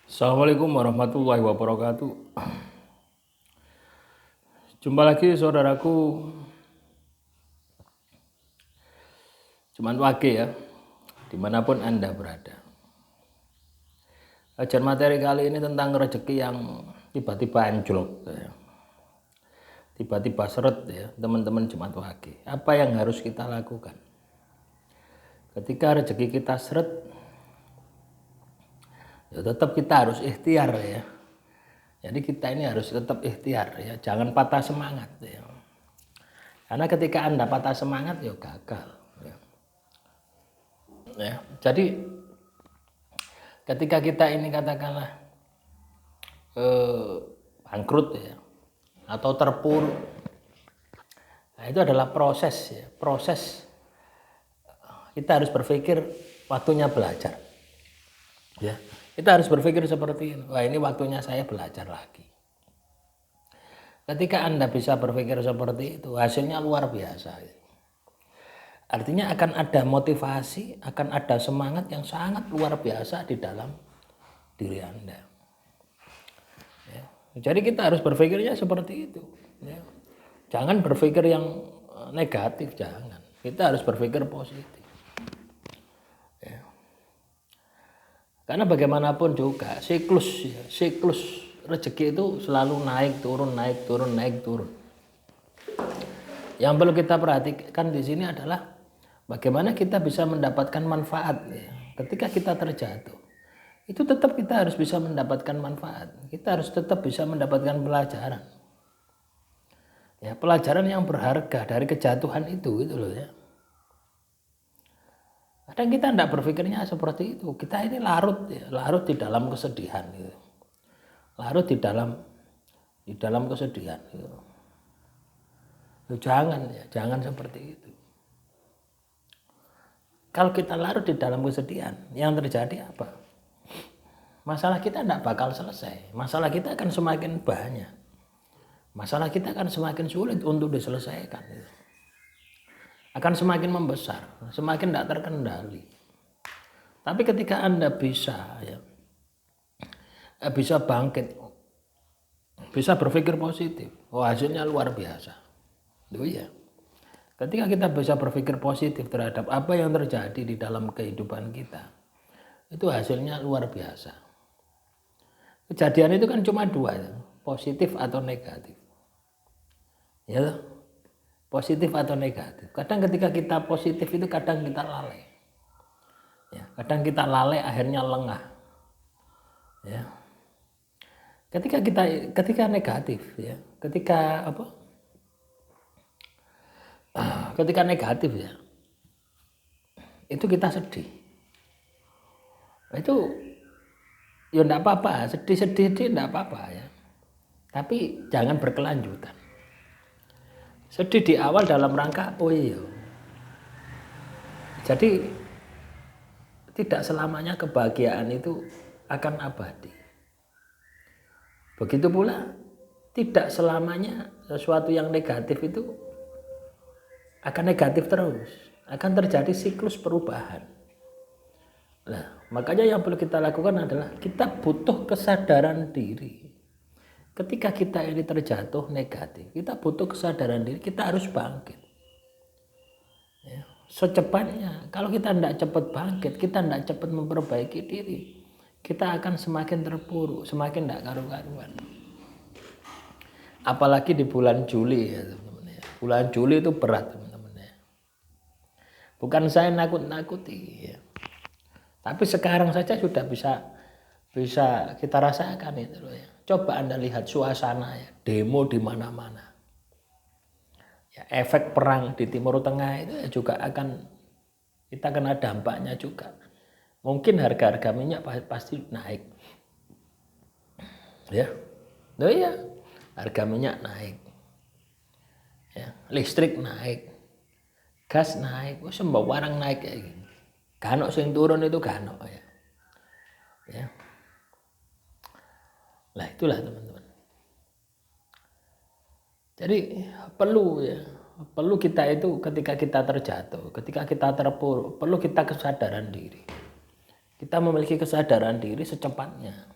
Assalamualaikum warahmatullahi wabarakatuh. Jumpa lagi saudaraku Jumat Wage ya, dimanapun Anda berada. Ajar materi kali ini tentang rezeki yang tiba-tiba anjlok ya. Tiba-tiba seret ya teman-teman Jumat Wage. Apa yang harus kita lakukan? Ketika rezeki kita seret, ya tetap kita harus ikhtiar ya. Jadi kita ini harus tetap ikhtiar ya, jangan patah semangat ya. Karena ketika Anda patah semangat ya gagal ya. Jadi ketika kita ini katakanlah bangkrut ya atau terpuruk, nah itu adalah proses ya, proses kita harus berpikir waktunya belajar ya. Kita harus berpikir seperti ini, wah ini waktunya saya belajar lagi. Ketika Anda bisa berpikir seperti itu, hasilnya luar biasa. Artinya akan ada motivasi, akan ada semangat yang sangat luar biasa di dalam diri Anda. Ya. Jadi kita harus berpikirnya seperti itu. Ya. Jangan berpikir yang negatif, jangan. Kita harus berpikir positif. Karena bagaimanapun juga siklus rezeki itu selalu naik turun. Yang perlu kita perhatikan di sini adalah bagaimana kita bisa mendapatkan manfaat ya. Ketika kita terjatuh, itu tetap kita harus bisa mendapatkan manfaat. Kita harus tetap bisa mendapatkan pelajaran. Ya, pelajaran yang berharga dari kejatuhan itu gitu loh ya. Kadang kita tidak berpikirnya seperti itu. Kita ini larut di dalam kesedihan gitu. Larut di dalam kesedihan gitu. Jangan seperti itu. Kalau kita larut di dalam kesedihan, yang terjadi apa? Masalah kita tidak bakal selesai. Masalah kita akan semakin banyak. Masalah kita akan semakin sulit untuk diselesaikan gitu. Akan semakin membesar, semakin tidak terkendali. Tapi ketika Anda bisa bangkit, bisa berpikir positif, hasilnya luar biasa. Itu ya. Ketika kita bisa berpikir positif terhadap apa yang terjadi di dalam kehidupan kita, itu hasilnya luar biasa. Kejadian itu kan cuma dua, ya, positif atau negatif. Ya. Positif atau negatif. Kadang ketika kita positif itu kadang kita lalai. Ya, kadang kita lalai akhirnya lengah. Ya. Ketika negatif ya, ketika negatif ya, itu kita sedih. Itu ya enggak apa-apa, sedih enggak apa-apa ya. Tapi jangan berkelanjutan. Sedih di awal dalam rangka jadi tidak selamanya kebahagiaan itu akan abadi. Begitu pula tidak selamanya sesuatu yang negatif itu akan negatif terus. Akan terjadi siklus perubahan. Nah, makanya yang perlu kita lakukan adalah kita butuh kesadaran diri. Ketika kita ini terjatuh negatif, kita butuh kesadaran diri, kita harus bangkit. Ya, secepatnya, kalau kita tidak cepat bangkit, kita tidak cepat memperbaiki diri, kita akan semakin terpuruk, semakin tidak karu-karuan. Apalagi di bulan Juli ya teman-teman. Bulan Juli itu berat teman-teman ya. Bukan saya nakut-nakuti ya. Tapi sekarang saja sudah bisa kita rasakan itu loh ya. Coba Anda lihat suasana ya, demo di mana-mana. Ya, efek perang di Timur Tengah itu ya juga kita kena dampaknya juga. Mungkin harga-harga minyak pasti naik. Ya. Loh ya, harga minyak naik. Ya, listrik naik. Gas naik, semua barang naik kayak gini. Kanok sing turun itu kanok ya. Ya. Nah itulah teman-teman. Jadi perlu kita itu ketika kita terjatuh, ketika kita terpuruk, perlu kita kesadaran diri. Kita memiliki kesadaran diri secepatnya.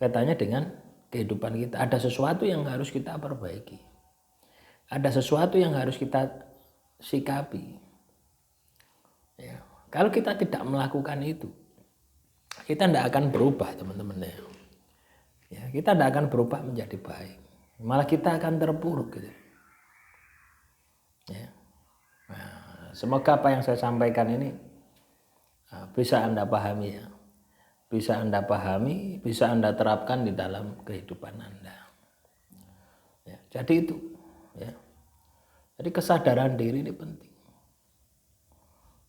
kaitannya dengan kehidupan kita. Ada sesuatu yang harus kita perbaiki. Ada sesuatu yang harus kita sikapi. Ya. Kalau kita tidak melakukan itu, kita tidak akan berubah, teman-teman. Ya, kita tidak akan berubah menjadi baik. Malah kita akan terpuruk gitu. Ya. Nah, semoga apa yang saya sampaikan ini bisa Anda pahami ya. Bisa Anda pahami, bisa Anda terapkan di dalam kehidupan Anda. Ya, jadi itu. Ya. Jadi kesadaran diri ini penting.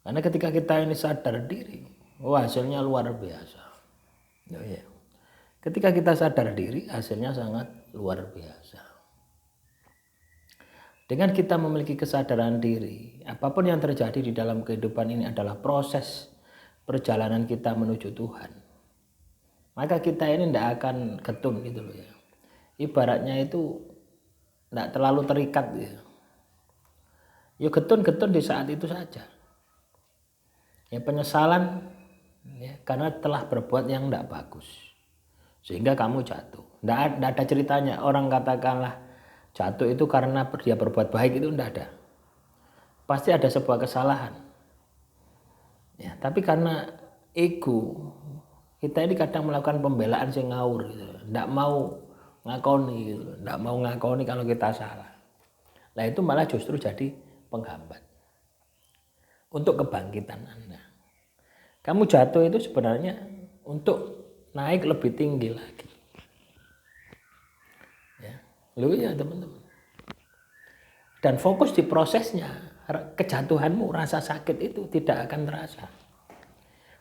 Karena ketika kita ini sadar diri, hasilnya luar biasa. Ya. Ketika kita sadar diri, hasilnya sangat luar biasa. Dengan kita memiliki kesadaran diri, apapun yang terjadi di dalam kehidupan ini adalah proses perjalanan kita menuju Tuhan. Maka kita ini tidak akan getun gitu loh ya. Ibaratnya itu tidak terlalu terikat ya. Ya getun-getun di saat itu saja. Ya penyesalan ya, karena telah berbuat yang tidak bagus. Sehingga kamu jatuh. Tidak ada ceritanya orang katakanlah jatuh itu karena dia berbuat baik, itu tidak ada. Pasti ada sebuah kesalahan. Ya, tapi karena ego, kita ini kadang melakukan pembelaan yang ngawur gitu. Tidak mau ngakoni gitu. Tidak mau ngakoni kalau kita salah. Nah itu malah justru jadi penghambat untuk kebangkitan Anda. Kamu jatuh itu sebenarnya untuk naik lebih tinggi lagi. Ya, ya teman-teman. Dan fokus di prosesnya. Kejatuhanmu, rasa sakit itu tidak akan terasa.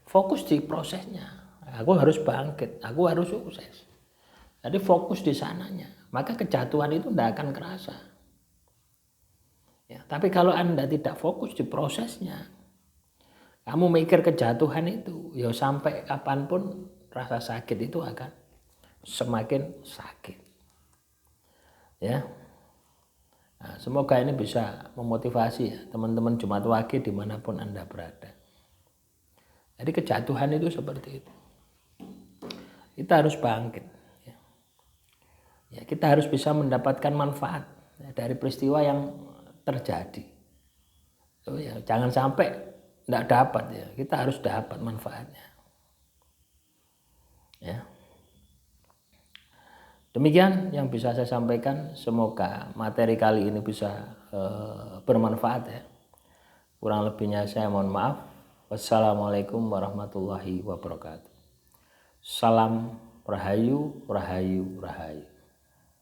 Fokus di prosesnya. Aku harus bangkit, aku harus sukses. Jadi fokus di sananya, maka kejatuhan itu tidak akan kerasa. Ya, tapi kalau Anda tidak fokus di prosesnya, kamu mikir kejatuhan itu, ya sampai kapanpun rasa sakit itu akan semakin sakit. Ya, nah, semoga ini bisa memotivasi ya teman-teman Jumat Wage dimanapun Anda berada. Jadi kejatuhan itu seperti itu. Kita harus bangkit. Ya, kita harus bisa mendapatkan manfaat ya, dari peristiwa yang terjadi. Ya, jangan sampai tidak dapat ya. Kita harus dapat manfaatnya. Ya. Demikian yang bisa saya sampaikan. Semoga materi kali ini bisa bermanfaat ya. Kurang lebihnya saya mohon maaf. Wassalamualaikum warahmatullahi wabarakatuh. Salam Rahayu, Rahayu, Rahayu.